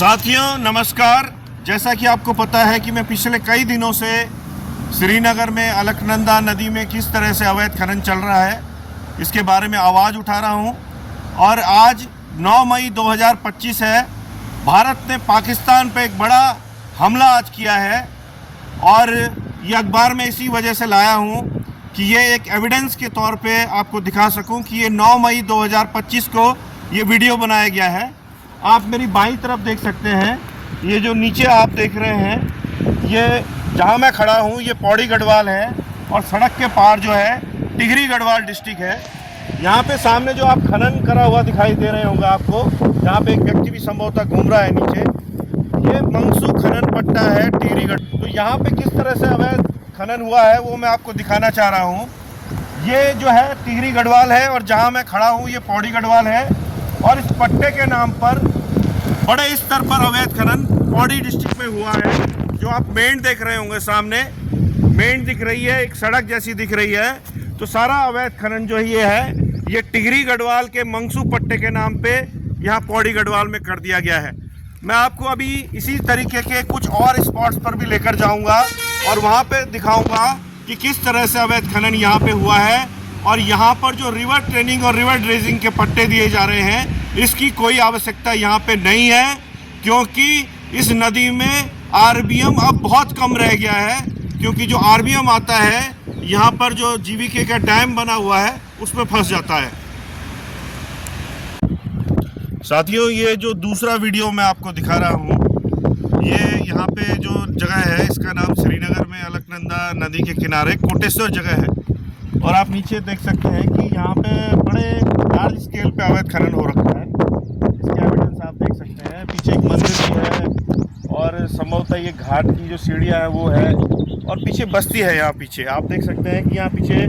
साथियों नमस्कार। जैसा कि आपको पता है कि मैं पिछले कई दिनों से श्रीनगर में अलकनंदा नदी में किस तरह से अवैध खनन चल रहा है इसके बारे में आवाज़ उठा रहा हूं। और आज 9 मई 2025 है। भारत ने पाकिस्तान पे एक बड़ा हमला आज किया है और ये अखबार में इसी वजह से लाया हूं कि ये एक एविडेंस के तौर पे आपको दिखा सकूं कि ये 9 मई 2025 को ये वीडियो बनाया गया है। आप मेरी बाईं तरफ देख सकते हैं, ये जो नीचे आप देख रहे हैं, ये जहां मैं खड़ा हूं ये पौड़ी गढ़वाल है और सड़क के पार जो है टिहरी गढ़वाल डिस्ट्रिक्ट है। यहाँ पे सामने जो आप खनन करा हुआ दिखाई दे रहे होंगे आपको, जहाँ पे एक व्यक्ति भी संभवतः घूम रहा है नीचे, ये मंगसू खनन पट्टा है टिहरी गढ़। तो यहाँ पे किस तरह से अवैध खनन हुआ है वो मैं आपको दिखाना चाह रहा हूँ। ये जो है टिहरी गढ़वाल है और जहाँ मैं खड़ा हूँ ये पौड़ी गढ़वाल है और इस पट्टे के नाम पर बड़े स्तर पर अवैध खनन पौड़ी डिस्ट्रिक्ट में हुआ है। जो आप मेंढ देख रहे होंगे, सामने मेंढ दिख रही है, एक सड़क जैसी दिख रही है, तो सारा अवैध खनन जो ये है ये टिहरी गढ़वाल के मंगसू पट्टे के नाम पे यहाँ पौड़ी गढ़वाल में कर दिया गया है। मैं आपको अभी इसी तरीके के कुछ और स्पॉट्स पर भी लेकर जाऊँगा और वहाँ पे दिखाऊँगा कि किस तरह से अवैध खनन यहाँ पे हुआ है। और यहाँ पर जो रिवर ट्रेनिंग और रिवर ड्रेजिंग के पट्टे दिए जा रहे हैं इसकी कोई आवश्यकता यहाँ पे नहीं है, क्योंकि इस नदी में आरबीएम अब बहुत कम रह गया है। क्योंकि जो आरबीएम आता है यहाँ पर जो जीवीके का डैम बना हुआ है उसमें फंस जाता है। साथियों, ये जो दूसरा वीडियो मैं आपको दिखा रहा हूँ, ये यहाँ पे जो जगह है इसका नाम श्रीनगर में अलकनंदा नदी के किनारे कोटेश्वर जगह है। और आप नीचे देख सकते हैं कि यहाँ पे बड़े लार्ज स्केल पे अवैध खनन हो रखा है। इसके एविडेंस आप देख सकते हैं। पीछे एक मंदिर भी है और संभवतः ये घाट की जो सीढ़ियाँ है वो है और पीछे बस्ती है। यहाँ पीछे आप देख सकते हैं कि यहाँ पीछे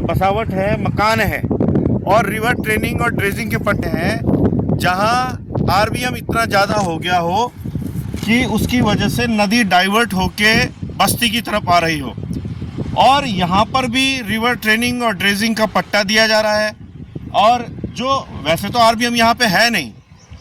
बसावट है, मकान है और रिवर ट्रेनिंग और ड्रेजिंग के पट्टे हैं, जहाँ आरबीएम इतना ज़्यादा हो गया हो कि उसकी वजह से नदी डाइवर्ट होके बस्ती की तरफ आ रही हो। और यहाँ पर भी रिवर ट्रेनिंग और ड्रेजिंग का पट्टा दिया जा रहा है। और जो वैसे तो आरबीएम यहाँ पे है नहीं,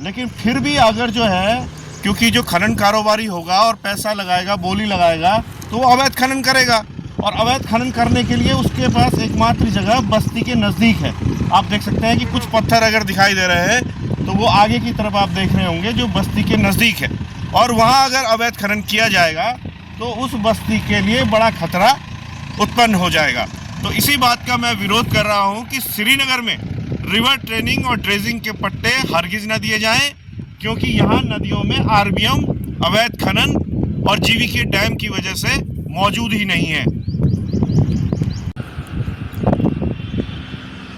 लेकिन फिर भी अगर जो है, क्योंकि जो खनन कारोबारी होगा और पैसा लगाएगा, बोली लगाएगा, तो वो अवैध खनन करेगा। और अवैध खनन करने के लिए उसके पास एकमात्र जगह बस्ती के नज़दीक है। आप देख सकते हैं कि कुछ पत्थर अगर दिखाई दे रहे हैं तो वो आगे की तरफ आप देख रहे होंगे जो बस्ती के नज़दीक है। और वहाँ अगर अवैध खनन किया जाएगा तो उस बस्ती के लिए बड़ा खतरा उत्पन्न हो जाएगा। तो इसी बात का मैं विरोध कर रहा हूं कि श्रीनगर में रिवर ट्रेनिंग और ड्रेजिंग के पट्टे हरगिज न दिए जाएं, क्योंकि यहाँ नदियों में आरबीएम, अवैध खनन और जीवीके डैम की वजह से मौजूद ही नहीं है।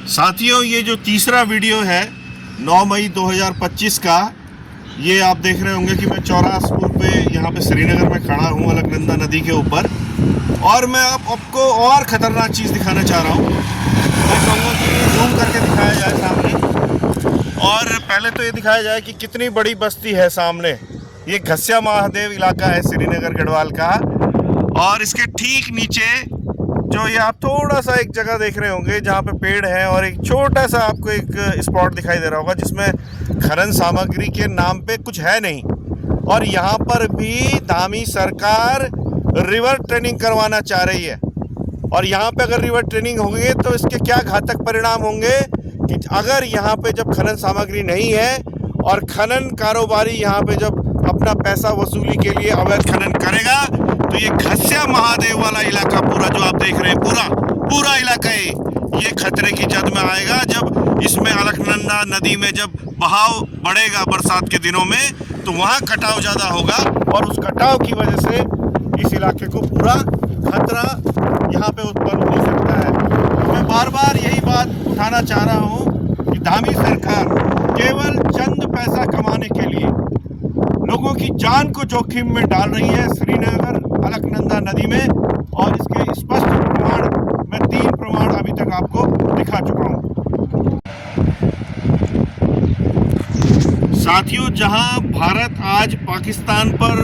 साथियों, ये जो तीसरा वीडियो है 9 मई 2025 का, ये आप देख रहे होंगे कि मैं चौरासपुर पे यहाँ पे श्रीनगर में खड़ा हूँ अलकनंदा नदी के ऊपर। और मैं आपको और ख़तरनाक चीज़ दिखाना चाह रहा हूँ। मैं कहूँगा कि जूम करके दिखाया जाए सामने। और पहले तो ये दिखाया जाए कि कितनी बड़ी बस्ती है सामने। ये घस्या महादेव इलाका है श्रीनगर गढ़वाल का। और इसके ठीक नीचे जो ये आप थोड़ा सा एक जगह देख रहे होंगे जहाँ पे पेड़ है और एक छोटा सा आपको एक स्पॉट दिखाई दे रहा होगा जिसमें खनन सामग्री के नाम पे कुछ है नहीं। और यहाँ पर भी धामी सरकार रिवर ट्रेनिंग करवाना चाह रही है। और यहाँ पे अगर रिवर ट्रेनिंग होगी तो इसके क्या घातक परिणाम होंगे कि अगर यहाँ पे जब खनन सामग्री नहीं है और खनन कारोबारी यहाँ पे जब अपना पैसा वसूली के लिए अवैध खनन करेगा तो ये घस्या महादेव वाला इलाका पूरा जो आप देख रहे हैं, पूरा इलाका ये खतरे की जद में आएगा। जब इसमें अलकनंदा नदी में जब बहाव बढ़ेगा बरसात के दिनों में तो वहाँ कटाव ज़्यादा होगा और उस कटाव की वजह से इस इलाके को पूरा खतरा यहाँ पे उत्पन्न हो सकता है। तो मैं बार बार यही बात उठाना चाह रहा हूँ कि धामी सरकार केवल चंद पैसा कमाने के लिए लोगों की जान को जोखिम में डाल रही है श्रीनगर अलकनंदा नदी में। और इसके स्पष्ट प्रमाण मैं 3 प्रमाण अभी तक आपको दिखा चुका हूँ। साथियों, जहां भारत आज पाकिस्तान पर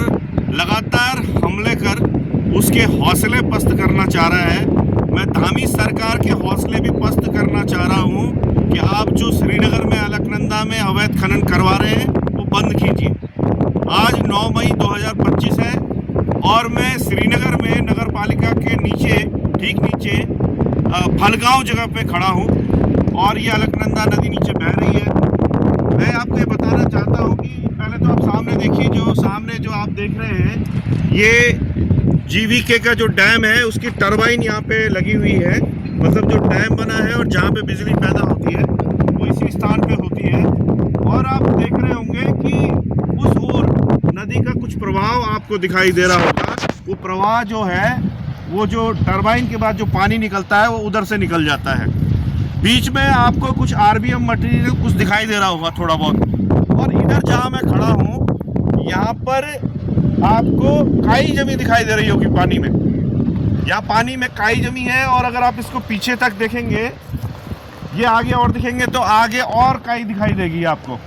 लगातार हमले कर उसके हौसले पस्त करना चाह रहा है, मैं धामी सरकार के हौसले भी पस्त करना चाह रहा हूं कि आप जो श्रीनगर में अलकनंदा में अवैध खनन करवा रहे हैं वो बंद कीजिए। आज 9 मई 2025 है और मैं श्रीनगर में नगर पालिका के नीचे, ठीक नीचे फलगांव जगह पे खड़ा हूँ और ये अलकनंदा नदी नीचे बह रही है। मैं आपको ये बताना चाहता हूँ कि पहले तो आप सामने देखिए, जो सामने जो आप देख रहे हैं ये जीवीके का जो डैम है उसकी टरबाइन यहाँ पे लगी हुई है। मतलब जो डैम बना है और जहाँ पे बिजली पैदा होती है वो इसी स्थान पे होती है। और आप देख रहे होंगे कि उस ओर नदी का कुछ प्रवाह आपको दिखाई दे रहा होगा। वो प्रवाह जो है, वो जो टरबाइन के बाद जो पानी निकलता है वो उधर से निकल जाता है। बीच में आपको कुछ आरबीएम मटेरियल कुछ दिखाई दे रहा होगा थोड़ा बहुत। और इधर जहाँ मैं खड़ा हूँ यहाँ पर आपको काई जमी दिखाई दे रही होगी पानी में। यहाँ पानी में काई जमी है और अगर आप इसको पीछे तक देखेंगे, ये आगे और दिखेंगे तो आगे और काई दिखाई देगी आपको।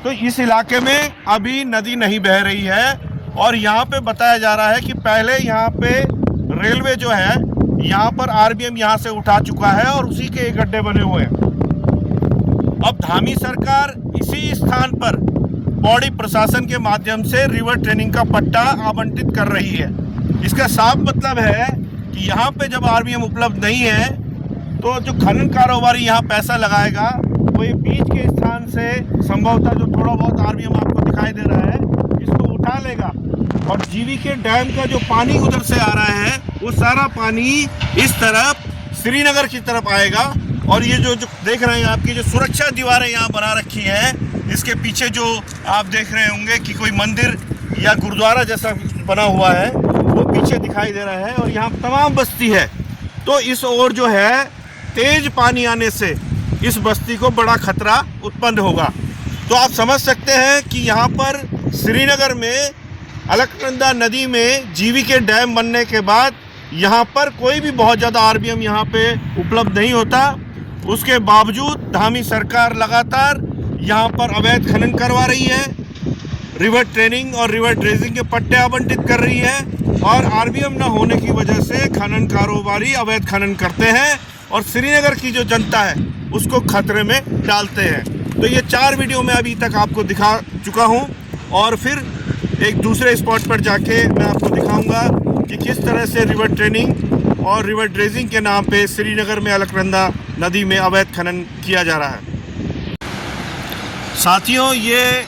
तो इस इलाके में अभी नदी नहीं बह रही है और यहाँ पे बताया जा रहा है कि पहले यहाँ पे रेलवे जो है यहाँ पर आरबीएम यहाँ से उठा चुका है और उसी के गड्ढे बने हुए हैं। अब धामी सरकार इसी स्थान पर पौड़ी प्रशासन के माध्यम से रिवर ट्रेनिंग का पट्टा आवंटित कर रही है। इसका साफ मतलब है कि यहाँ पे जब आरबीएम उपलब्ध नहीं है तो जो खनन कारोबारी यहाँ पैसा लगाएगा वो ये बीच के स्थान से संभवतः जो थोड़ा बहुत आरबीएम आपको दिखाई दे रहा है इसको उठा लेगा और जीवीके डैम का जो पानी उधर से आ रहा है वो सारा पानी इस तरफ श्रीनगर की तरफ आएगा। और ये जो देख रहे हैं आपकी जो सुरक्षा दीवारें यहाँ बना रखी है, इसके पीछे जो आप देख रहे होंगे कि कोई मंदिर या गुरुद्वारा जैसा बना हुआ है वो पीछे दिखाई दे रहा है और यहाँ तमाम बस्ती है। तो इस ओर जो है तेज पानी आने से इस बस्ती को बड़ा खतरा उत्पन्न होगा। तो आप समझ सकते हैं कि यहाँ पर श्रीनगर में अलकनंदा नदी में जीवीके डैम बनने के बाद यहाँ पर कोई भी बहुत ज़्यादा आरबीएम यहाँ पे उपलब्ध नहीं होता। उसके बावजूद धामी सरकार लगातार यहाँ पर अवैध खनन करवा रही है, रिवर ट्रेनिंग और रिवर ड्रेजिंग के पट्टे आवंटित कर रही है और आरबीएम न होने की वजह से खनन कारोबारी अवैध खनन करते हैं और श्रीनगर की जो जनता है उसको खतरे में डालते हैं। तो ये 4 वीडियो मैं अभी तक आपको दिखा चुका हूँ और फिर एक दूसरे स्पॉट पर जाके मैं आपको दिखाऊंगा कि किस तरह से रिवर ट्रेनिंग और रिवर ड्रेजिंग के नाम पे श्रीनगर में अलकनंदा नदी में अवैध खनन किया जा रहा है। साथियों, ये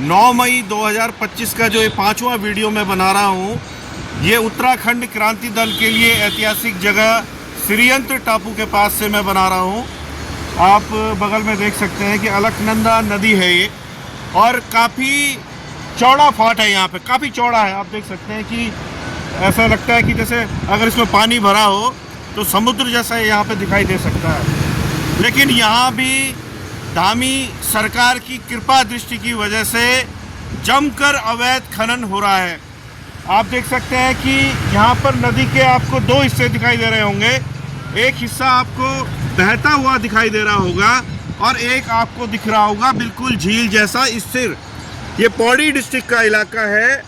9 मई 2025 का जो ये 5वां वीडियो मैं बना रहा हूँ, ये उत्तराखंड क्रांति दल के लिए ऐतिहासिक जगह श्रीयंत्र टापू के पास से मैं बना रहा हूँ। आप बगल में देख सकते हैं कि अलकनंदा नदी है ये और काफ़ी चौड़ा फाट है, यहाँ पे काफ़ी चौड़ा है। आप देख सकते हैं कि ऐसा लगता है कि जैसे अगर इसमें पानी भरा हो तो समुद्र जैसा यहाँ पे दिखाई दे सकता है। लेकिन यहाँ भी धामी सरकार की कृपा दृष्टि की वजह से जमकर अवैध खनन हो रहा है। आप देख सकते हैं कि यहाँ पर नदी के आपको 2 हिस्से दिखाई दे रहे होंगे। एक हिस्सा आपको बहता हुआ दिखाई दे रहा होगा और एक आपको दिख रहा होगा बिल्कुल झील जैसा स्थिर। ये पौड़ी डिस्ट्रिक्ट का इलाका है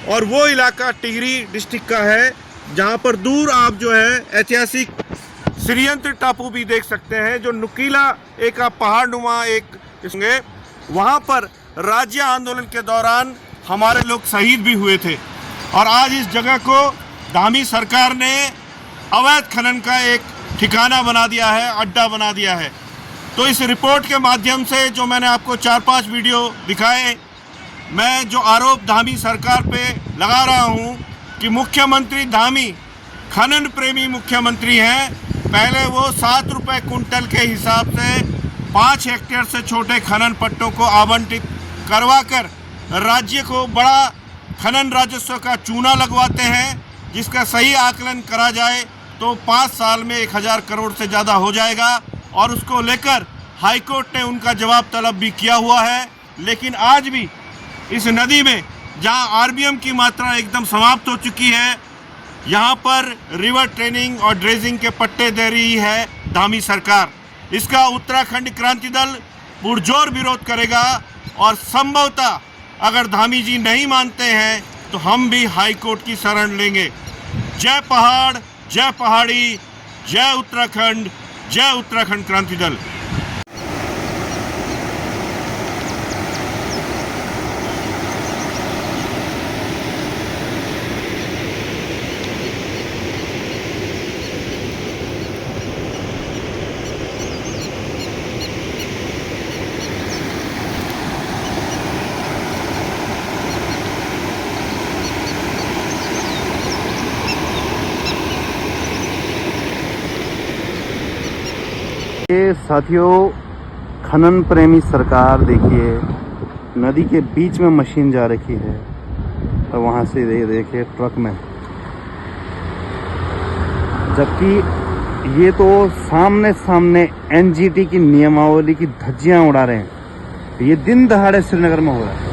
और वो इलाका टिहरी डिस्ट्रिक्ट का है जहाँ पर दूर आप जो है ऐतिहासिक श्रीयंत्र टापू भी देख सकते हैं, जो नुकीला एक पहाड़ नुमा एक इसमें, वहाँ पर राज्य आंदोलन के दौरान हमारे लोग शहीद भी हुए थे। और आज इस जगह को धामी सरकार ने अवैध खनन का एक ठिकाना बना दिया है, अड्डा बना दिया है। तो इस रिपोर्ट के माध्यम से जो मैंने आपको 4-5 वीडियो दिखाए, मैं जो आरोप धामी सरकार पे लगा रहा हूँ कि मुख्यमंत्री धामी खनन प्रेमी मुख्यमंत्री हैं। पहले वो 7 रुपये कुंटल के हिसाब से 5 हेक्टेयर से छोटे खनन पट्टों को आवंटित करवाकर राज्य को बड़ा खनन राजस्व का चूना लगवाते हैं, जिसका सही आकलन करा जाए तो 5 साल में 1000 करोड़ से ज़्यादा हो जाएगा। और उसको लेकर हाईकोर्ट ने उनका जवाब तलब भी किया हुआ है। लेकिन आज भी इस नदी में जहां आरबीएम की मात्रा एकदम समाप्त हो चुकी है, यहां पर रिवर ट्रेनिंग और ड्रेजिंग के पट्टे दे रही है धामी सरकार। इसका उत्तराखंड क्रांति दल पुरजोर विरोध करेगा और संभवतः अगर धामी जी नहीं मानते हैं तो हम भी हाई कोर्ट की शरण लेंगे। जय पहाड़, जय पहाड़ी, जय उत्तराखंड क्रांति दल। ये साथियों, खनन प्रेमी सरकार देखिए, नदी के बीच में मशीन जा रखी है और वहाँ से देखिए ट्रक में, जबकि ये तो सामने सामने एनजीटी की नियमावली की धज्जियां उड़ा रहे हैं। ये दिन दहाड़े श्रीनगर में हो रहा है।